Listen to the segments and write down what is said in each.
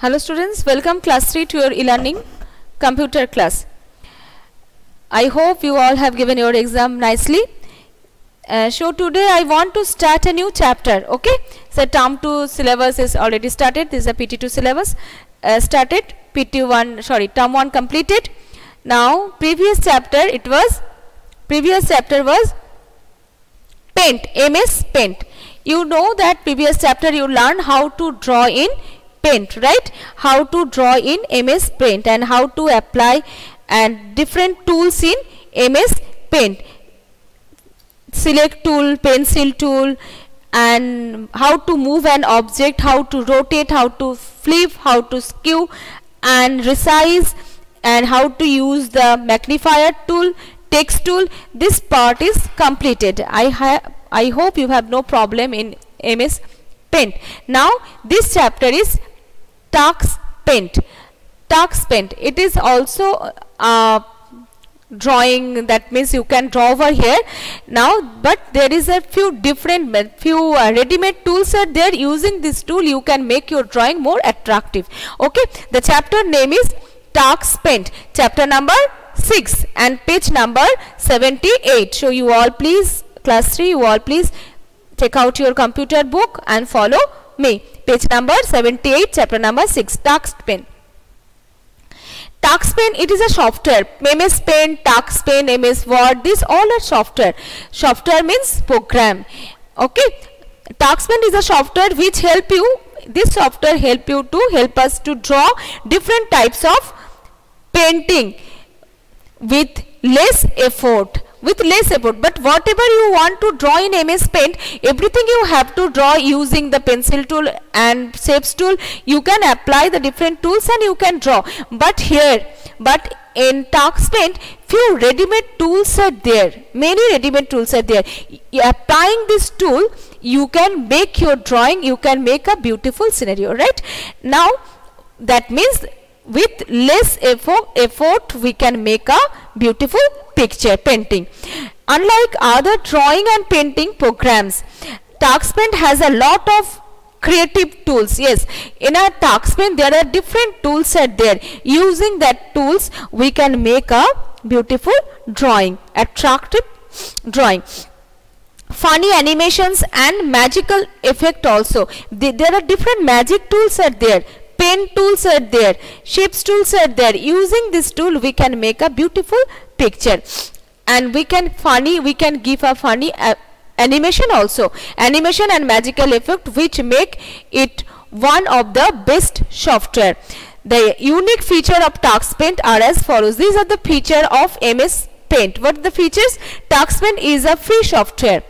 Hello students, welcome class 3 to your e-learning computer class. I hope you all have given your exam nicely. So today I want to start a new chapter, okay? So term 2 syllabus is already started. This is a PT2 syllabus started, term 1 completed. Now previous chapter was Paint, MS Paint. You know that previous chapter you learned how to draw in Paint, right? How to draw in MS Paint and how to apply and different tools in MS Paint. Select tool, pencil tool, and how to move an object, how to rotate, how to flip, how to skew and resize, and how to use the magnifier tool, text tool. This part is completed. I hope you have no problem in MS Paint. Now this chapter is Tux Paint. Tux Paint. It is also drawing, that means you can draw over here now, but there is a few different ready-made tools are there. Using this tool you can make your drawing more attractive. Okay, the chapter name is Tux Paint, chapter number 6 and page number 78. So you all please, class 3, you all please take out your computer book and follow me. Page number 78, chapter number 6, Tux Paint. Tux Paint, it is a software. MS Paint, Tux Paint, MS Word, these all are software. Software means program. Okay, Tux Paint is a software which help you. This software help us to draw different types of painting with less effort. But whatever you want to draw in MS Paint, everything you have to draw using the pencil tool and shapes tool. You can apply the different tools and you can draw. But in Tux Paint, few ready-made tools are there. Many ready-made tools are there. Applying this tool, you can make your drawing, you can make a beautiful scenario, right? Now, that means with less effort we can make a beautiful picture painting. Unlike other drawing and painting programs, Tux Paint has a lot of creative tools. Yes, in a Tux Paint there are different tools are there. Using that tools we can make a beautiful drawing, attractive drawing. Funny animations and magical effect also. There are different magic tools are there. Pen tools are there, shapes tools are there. Using this tool we can make a beautiful picture, and we can give a funny animation also, animation and magical effect, which make it one of the best software. The unique feature of Tux Paint are as follows. These are the feature of MS Paint. What are the features? Tux Paint is a free software.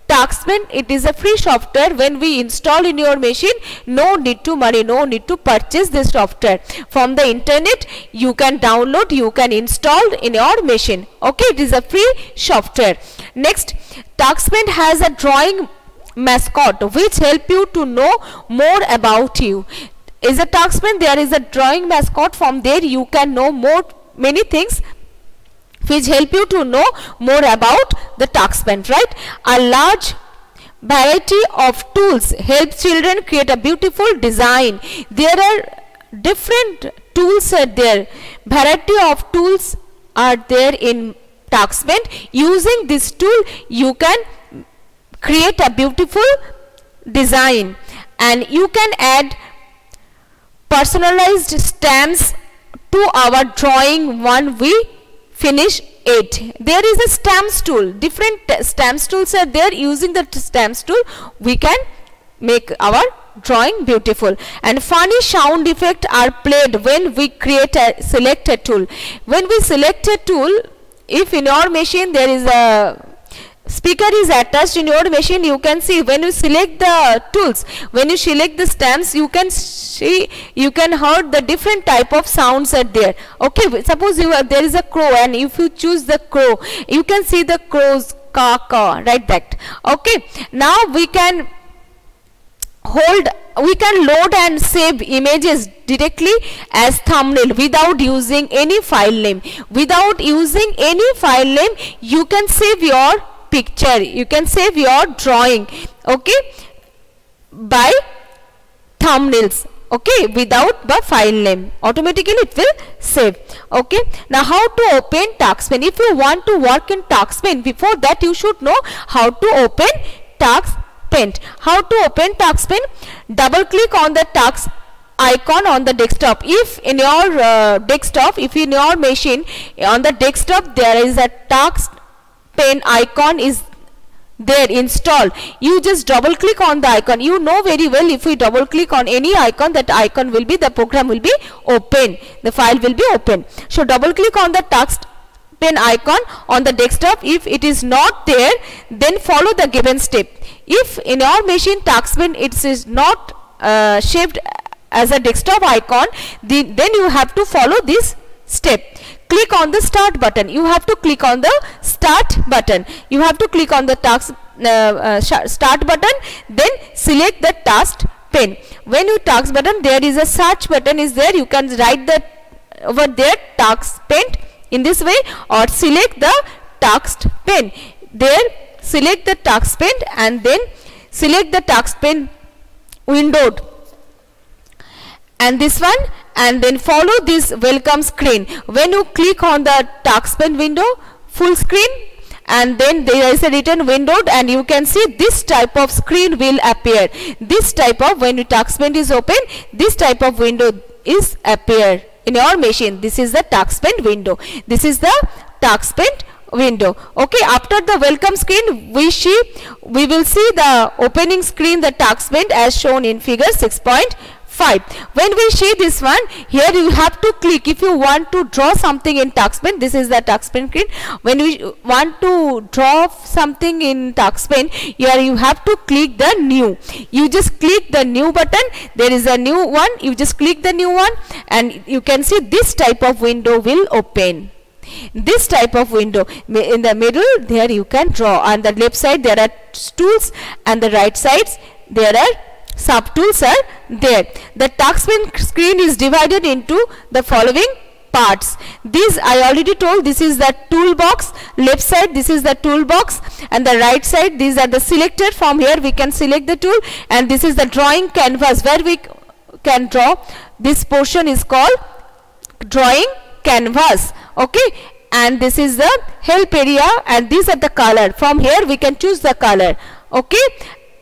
Tux Paint, it is a free software. When we install in your machine, no need to money, no need to purchase this software. From the internet, you can download, you can install in your machine. Okay, it is a free software. Next, Tux Paint has a drawing mascot which help you to know more about you. Is a Tux Paint, there is a drawing mascot. From there you can know many things which help you to know more about the Tux Paint, right? A large variety of tools help children create a beautiful design. There are different tools are there. Variety of tools are there in Tux Paint. Using this tool you can create a beautiful design, and you can add personalized stamps to our drawing when we finish it. There is a stamps tool. Different stamps tools are there. Using the stamps tool we can make our drawing beautiful. And funny sound effects are played when we create a selected tool. When we select a tool, if in your machine there is a speaker is attached in your machine, you can see when you select the tools, when you select the stamps, you can see, you can hear the different type of sounds are there. Okay, suppose there is a crow, and if you choose the crow, you can see the crow's caw, right? That. Okay, now we can load and save images directly as thumbnail without using any file name. Without using any file name, you can save your picture, you can save your drawing, okay, by thumbnails. okay, without the file name. Automatically it will save. Okay, now how to open TaskPen? If you want to work in TaskPen, before that you should know how to open TaskPen. How to open TaskPen? Double click on the task icon on the desktop. If in your desktop, if in your machine on the desktop there is a TaskPen icon is there installed, you just double click on the icon. You know very well, if we double click on any icon, that icon will be, the program will be open, the file will be open. So double click on the TaskPen icon on the desktop. If it is not there, then follow the given step. If in your machine TaskPen it is not shaped as a desktop icon, then you have to follow this step. Click on the start button. You have to click on the start button. You have to click on the start button, then select the TaskPen. When you task button, there is a search button is there. You can write that over there TaskPen in this way, or select the TaskPen. There select the TaskPen and then select the TaskPen window and this one, and then follow this welcome screen. When you click on the TaskPen window, full screen, and then there is a written window, and you can see this type of screen will appear. This type of, when your TaskPen is open, this type of window is appear in your machine. This is the TaskPen window. This is the TaskPen window. Okay, after the welcome screen, we will see the opening screen, the TaskPen, as shown in figure 6.5. When we see this one, here you have to click. If you want to draw something in TaskPen, this is the TaskPen screen. When we want to draw something in TaskPen, here you have to click the new. You just click the new button. There is a new one. You just click the new one, and you can see this type of window will open. This type of window. In the middle, there you can draw. On the left side there are tools, and the right sides there are sub tools are there. The TaskPen screen is divided into the following parts. This I already told, this is the toolbox. Left side, this is the toolbox, and the right side, these are the selector. From here we can select the tool, and this is the drawing canvas where we can draw. This portion is called drawing canvas. Okay, and this is the help area, and these are the color. From here we can choose the color. Okay,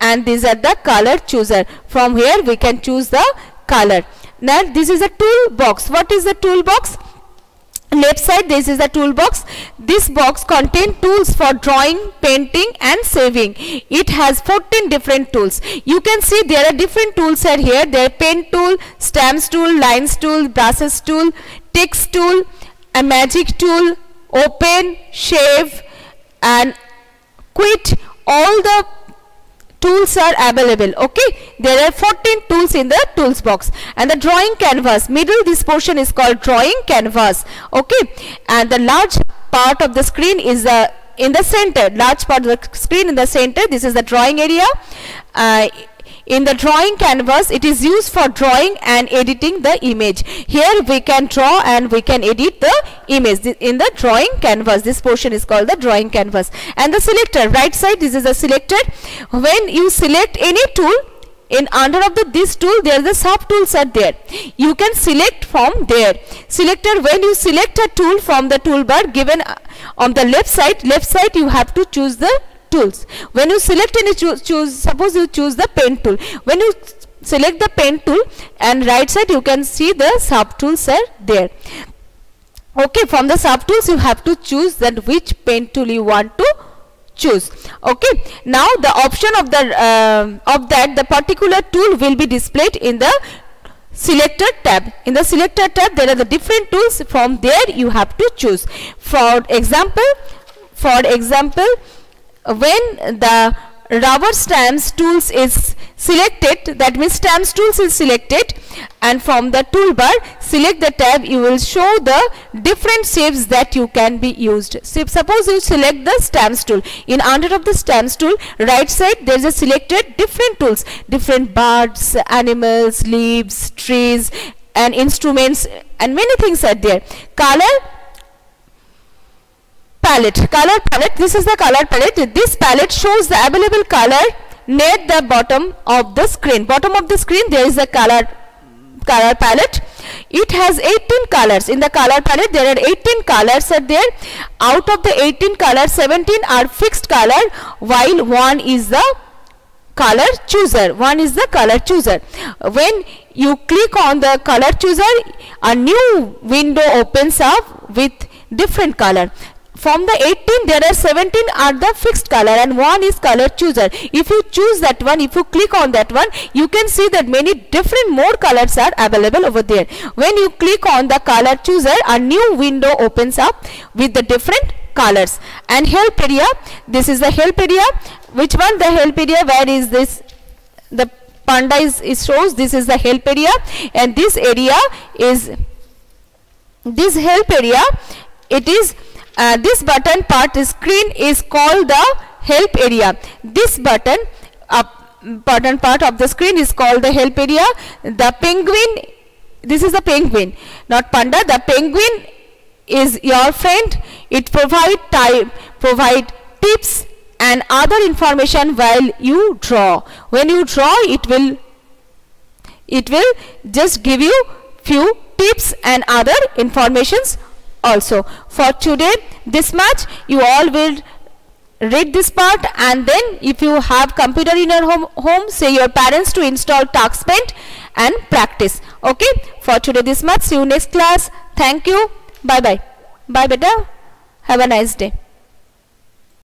and these are the color chooser. From here we can choose the color. Now this is a toolbox. What is the toolbox? Left side, this is the toolbox. This box contains tools for drawing, painting and saving. It has 14 different tools. You can see there are different tools are here. There are pen tool, stamps tool, lines tool, brushes tool, text tool, a magic tool, open, shave and quit. All the tools are available. Okay, there are 14 tools in the tools box. And the drawing canvas, middle, this portion is called drawing canvas. Okay, and the large part of the screen is in the center. Large part of the screen in the center. This is the drawing area. In the drawing canvas, it is used for drawing and editing the image. Here we can draw and we can edit the image in the drawing canvas. This portion is called the drawing canvas. And the selector, right side, this is the selector. When you select any tool, in under of this tool, there the sub tools are there. You can select from there. Selector, when you select a tool from the toolbar given on the left side you have to choose the tools. When you select any suppose you choose the pen tool. When you select the pen tool, and right side you can see the sub tools are there. Okay, from the sub tools you have to choose that which pen tool you want to choose. Okay, now the option of the particular tool will be displayed in the selector tab. In the selector tab there are the different tools. From there you have to choose. For example, when the rubber stamps tools is selected, that means stamps tools is selected, and from the toolbar select the tab, you will show the different shapes that you can be used. So suppose you select the stamps tool. In under of the stamps tool, right side there is a selected different tools, different birds, animals, leaves, trees and instruments, and many things are there. Color palette, this is the color palette. This palette shows the available color near the bottom of the screen. Bottom of the screen there is a color color palette. It has 18 colors. In the color palette there are 18 colors are there. Out of the 18 colors, 17 are fixed color, while one is the color chooser. When you click on the color chooser, a new window opens up with different color. From the 18 there are 17 are the fixed color and one is color chooser. If you choose that one, if you click on that one, you can see that many different more colors are available over there. When you click on the color chooser, a new window opens up with the different colors. And help area, this is the help area. Which one? The help area. Where is this? The panda is shows. This is the help area, and this area is this help area. It is this button part screen is called the help area. This button part of the screen is called the help area. The penguin, this is the penguin, not panda. The penguin is your friend. It provide tips and other information while you draw. When you draw, it will just give you few tips and other informations also. For today this much, you all will read this part, and then if you have computer in your home, say your parents to install TuxPaint and practice. Okay, for today this much. See you next class. Thank you. Bye bye. Bye beta. Have a nice day.